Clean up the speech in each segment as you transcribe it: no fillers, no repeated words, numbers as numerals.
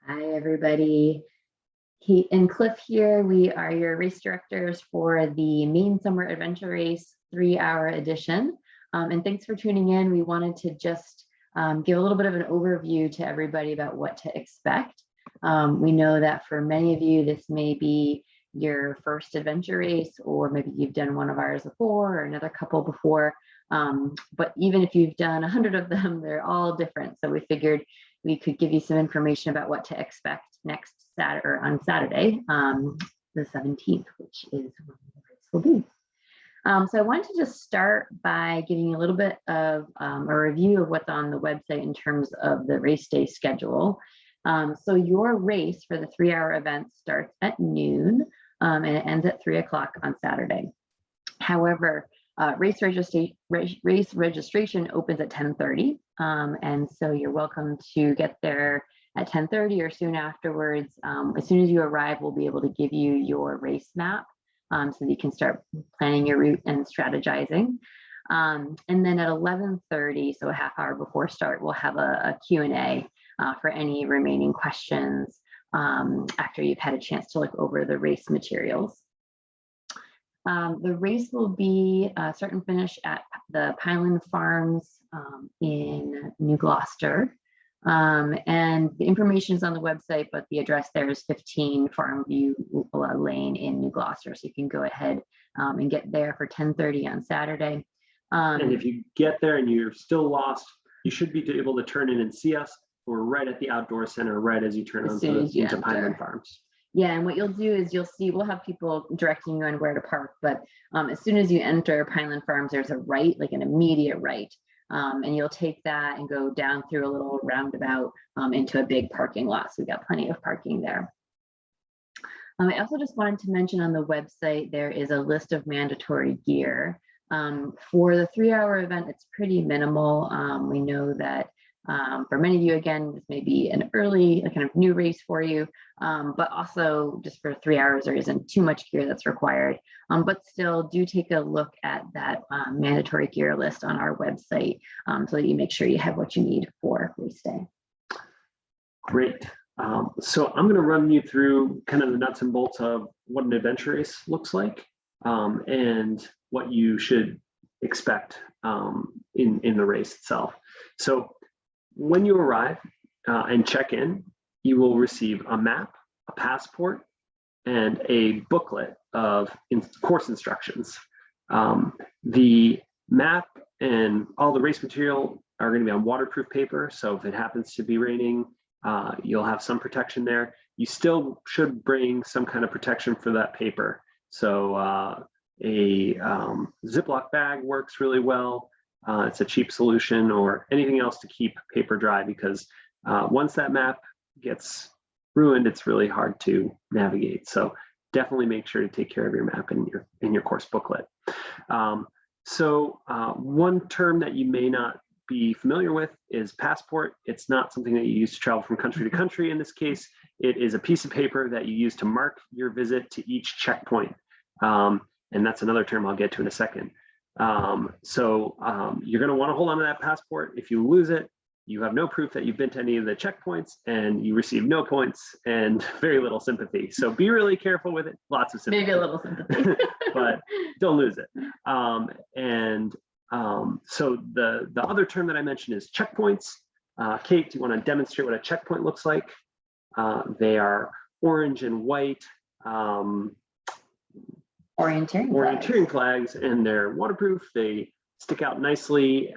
Hi, everybody. Kate and Cliff here. We are your race directors for the Maine Summer Adventure Race 3-hour edition. And thanks for tuning in. We wanted to just give a little bit of an overview to everybody about what to expect. We know that for many of you, this may be your first adventure race, or maybe you've done one of ours before or another couple before. But even if you've done 100 of them, they're all different. So we figured we could give you some information about what to expect next Saturday, or on Saturday, the 17th, which is when the race will be. So I wanted to just start by giving you a little bit of a review of what's on the website in terms of the race day schedule. So your race for the 3-hour event starts at noon and it ends at 3 o'clock on Saturday. However, race registration opens at 10:30, and so you're welcome to get there at 10:30 or soon afterwards. As soon as you arrive, we'll be able to give you your race map so that you can start planning your route and strategizing. And then at 11:30, so a half hour before start, we'll have a Q&A for any remaining questions after you've had a chance to look over the race materials. The race will be start and finish at the Pineland Farms in New Gloucester. And the information is on the website, but the address there is 15 Farmview Lane in New Gloucester. So you can go ahead and get there for 10:30 on Saturday. And if you get there and you're still lost, you should be able to turn in and see us. We're right at the outdoor center, right as you turn into Pineland Farms. Yeah, and what you'll do is we'll have people directing you on where to park, but as soon as you enter Pineland Farms, there's a right, like an immediate right, and you'll take that and go down through a little roundabout into a big parking lot. So we've got plenty of parking there. I also just wanted to mention on the website, there is a list of mandatory gear. For the 3-hour event, it's pretty minimal. We know that for many of you, again, this may be an early, kind of new race for you, but also just for 3 hours, there isn't too much gear that's required. But still, do take a look at that mandatory gear list on our website so that you make sure you have what you need for race day. Great. So I'm going to run you through kind of the nuts and bolts of what an adventure race looks like and what you should expect in the race itself. So when you arrive and check in, you will receive a map, a passport, and a booklet of course instructions. The map and all the race material are going to be on waterproof paper, so if it happens to be raining, you'll have some protection there. You still should bring some kind of protection for that paper. So a Ziploc bag works really well. It's a cheap solution, or anything else to keep paper dry, because once that map gets ruined, it's really hard to navigate. So definitely make sure to take care of your map and your course booklet. One term that you may not be familiar with is passport. It's not something that you use to travel from country to country. In this case, it is a piece of paper that you use to mark your visit to each checkpoint. And that's another term I'll get to in a second. You're going to want to hold on to that passport. If you lose it, you have no proof that you've been to any of the checkpoints, and you receive no points and very little sympathy. So be really careful with it. Lots of sympathy. Maybe a little sympathy. But don't lose it. So the other term that I mentioned is checkpoints. Kate, do you want to demonstrate what a checkpoint looks like? They are orange and white. Orienteering flags, and they're waterproof. They stick out nicely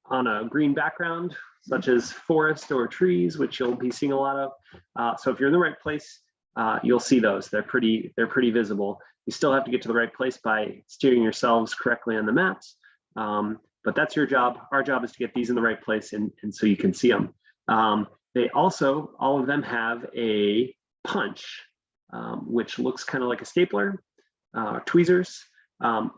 on a green background, such as forest or trees, which you'll be seeing a lot of. So if you're in the right place, you'll see those. They're pretty visible. You still have to get to the right place by steering yourselves correctly on the maps, but that's your job. Our job is to get these in the right place, and so you can see them. They also, all of them have a punch, which looks kind of like a stapler, tweezers.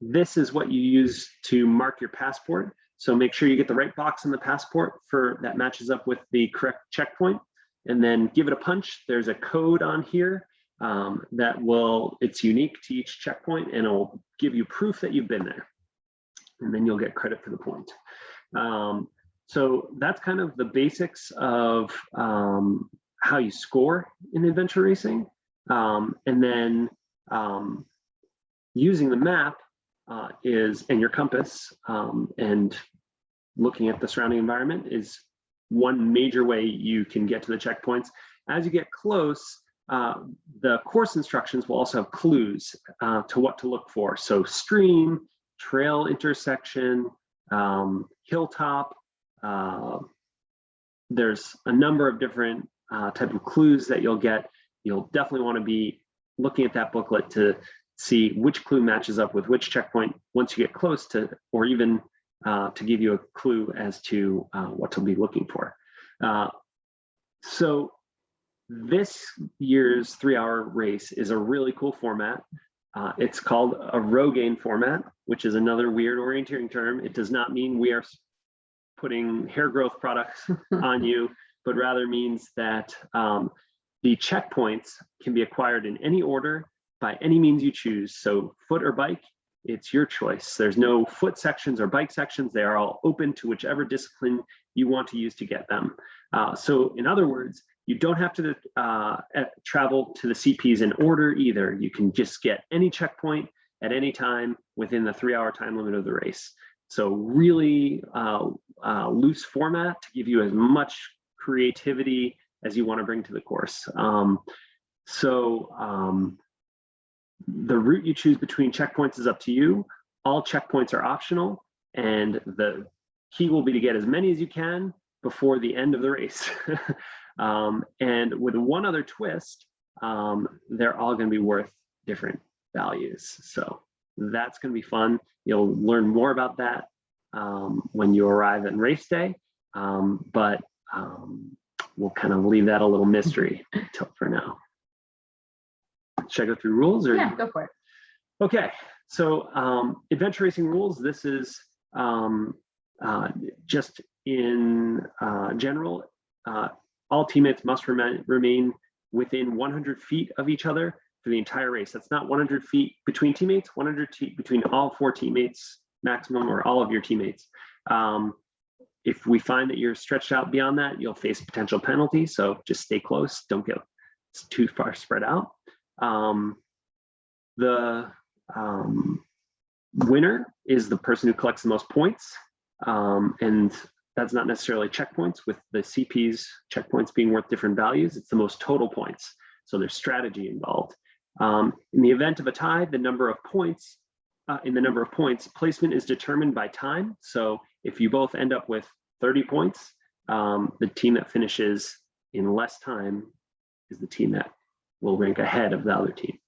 This is what you use to mark your passport. So make sure you get the right box in the passport that matches up with the correct checkpoint, and then give it a punch. There's a code on here it's unique to each checkpoint, and it'll give you proof that you've been there. And then you'll get credit for the point. So that's kind of the basics of how you score in adventure racing. And then using the map and your compass and looking at the surrounding environment is one major way you can get to the checkpoints. As you get close, the course instructions will also have clues to what to look for. So stream, trail intersection, hilltop. There's a number of different type of clues that you'll get. You'll definitely want to be looking at that booklet to see which clue matches up with which checkpoint once you get close to, or even to give you a clue as to what to be looking for. So this year's 3-hour race is a really cool format. It's called a Rogaine format, which is another weird orienteering term. It does not mean we are putting hair growth products on you, but rather means that the checkpoints can be acquired in any order by any means you choose. So foot or bike, it's your choice. There's no foot sections or bike sections. They are all open to whichever discipline you want to use to get them. So in other words, you don't have to travel to the CPs in order either. You can just get any checkpoint at any time within the 3-hour time limit of the race. So really loose format to give you as much creativity as you want to bring to the course. The route you choose between checkpoints is up to you. All checkpoints are optional, and the key will be to get as many as you can before the end of the race. And with one other twist, they're all going to be worth different values. So that's going to be fun. You'll learn more about that when you arrive at race day, but we'll kind of leave that a little mystery for now. Should I go through rules? Or? Yeah, go for it. Okay, so adventure racing rules. This is just in general. All teammates must remain within 100 feet of each other for the entire race. That's not 100 feet between teammates, 100 feet between all 4 teammates maximum, or all of your teammates. If we find that you're stretched out beyond that, you'll face a potential penalty. So just stay close. Don't get too far spread out. The winner is the person who collects the most points. And that's not necessarily checkpoints, with the CP's checkpoints being worth different values. It's the most total points. So there's strategy involved. In the event of a tie, the number of points, placement is determined by time. So if you both end up with 30 points, the team that finishes in less time is the team that will rank ahead of the other team.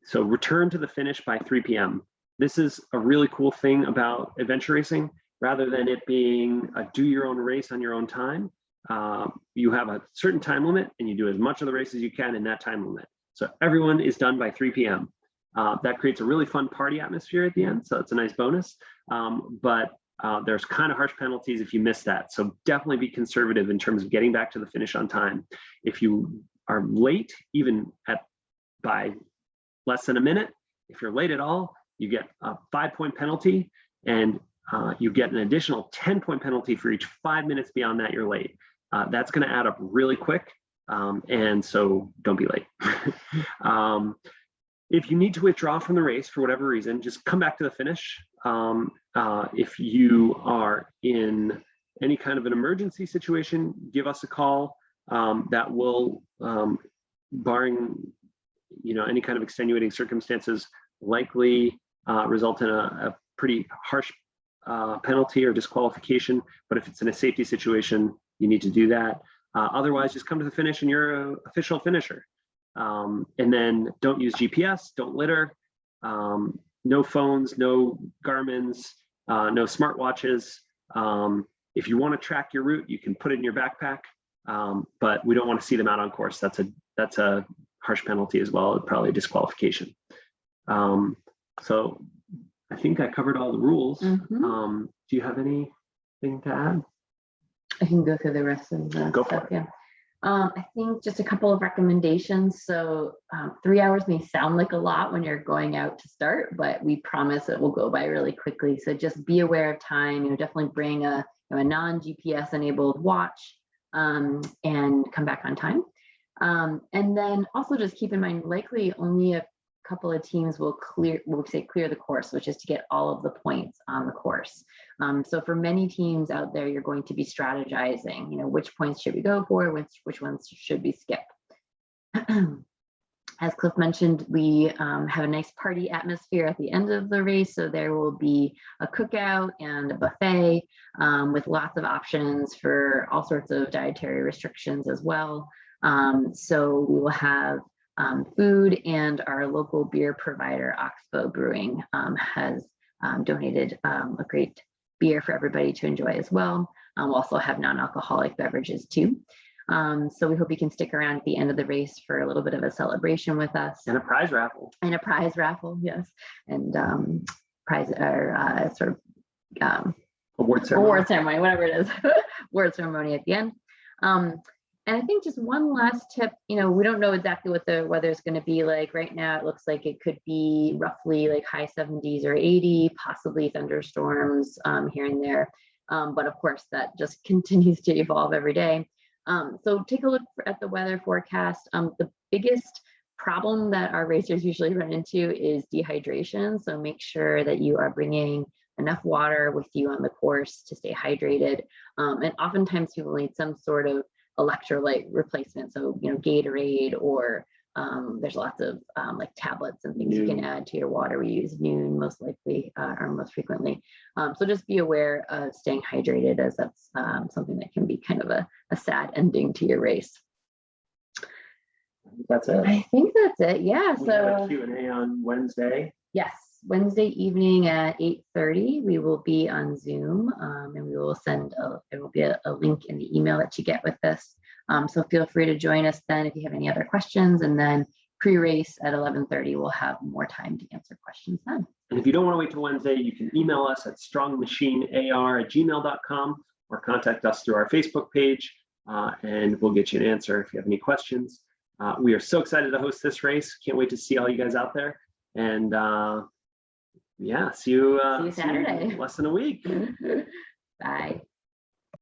So return to the finish by 3 p.m. This is a really cool thing about adventure racing. Rather than it being a do your own race on your own time, you have a certain time limit and you do as much of the race as you can in that time limit. So everyone is done by 3 p.m. That creates a really fun party atmosphere at the end. So it's a nice bonus. But there's kind of harsh penalties if you miss that. So definitely be conservative in terms of getting back to the finish on time. If you are late, even by less than a minute, if you're late at all, you get a 5-point penalty, and you get an additional 10-point penalty for each 5 minutes beyond that you're late. That's going to add up really quick, and so don't be late. If you need to withdraw from the race for whatever reason, just come back to the finish. If you are in any kind of an emergency situation, give us a call. That will, barring any kind of extenuating circumstances, likely result in a pretty harsh penalty or disqualification. But if it's in a safety situation, you need to do that. Otherwise, just come to the finish and you're an official finisher. And then don't use GPS, don't litter, no phones, no Garmin's, no smartwatches. If you want to track your route, you can put it in your backpack, but we don't want to see them out on course. That's a harsh penalty as well, probably a disqualification. So I think I covered all the rules. Do you have anything to add? I can go through the rest of the Go stuff. for it. Yeah. I think just a couple of recommendations. So 3 hours may sound like a lot when you're going out to start, but we promise it will go by really quickly. So just be aware of time. Definitely bring a non-GPS enabled watch and come back on time. And then also just keep in mind, likely only a couple of teams will clear the course, which is to get all of the points on the course. So for many teams out there, you're going to be strategizing, which points should we go for, which ones should we skip. As Cliff mentioned, we have a nice party atmosphere at the end of the race. So there will be a cookout and a buffet with lots of options for all sorts of dietary restrictions as well. So we will have food, and our local beer provider, Oxbow Brewing, has donated a great beer for everybody to enjoy as well. We'll also have non-alcoholic beverages too. So we hope you can stick around at the end of the race for a little bit of a celebration with us. And a prize raffle. And a prize raffle, yes. And prize or sort of award ceremony, whatever it is, award ceremony at the end. And I think just one last tip, we don't know exactly what the weather is going to be like. Right now, it looks like it could be roughly like high 70s or 80, possibly thunderstorms here and there. But of course, that just continues to evolve every day. So take a look at the weather forecast. The biggest problem that our racers usually run into is dehydration. So make sure that you are bringing enough water with you on the course to stay hydrated. And oftentimes people need some sort of electrolyte replacement. So, Gatorade, or there's lots of like tablets and things you can add to your water. We use Noon most likely or most frequently. So just be aware of staying hydrated, as that's something that can be kind of a sad ending to your race. That's it. I think that's it. Yeah. We so have a Q&A on Wednesday. Yes, Wednesday evening at 8:30, we will be on Zoom, and we will there will be a link in the email that you get with this. So feel free to join us then if you have any other questions, and then pre-race at 11:30, we'll have more time to answer questions then. And if you don't want to wait till Wednesday, you can email us at strongmachinear@gmail.com or contact us through our Facebook page, and we'll get you an answer if you have any questions. We are so excited to host this race. Can't wait to see all you guys out there. And yeah, see you Saturday. less than a week. Bye.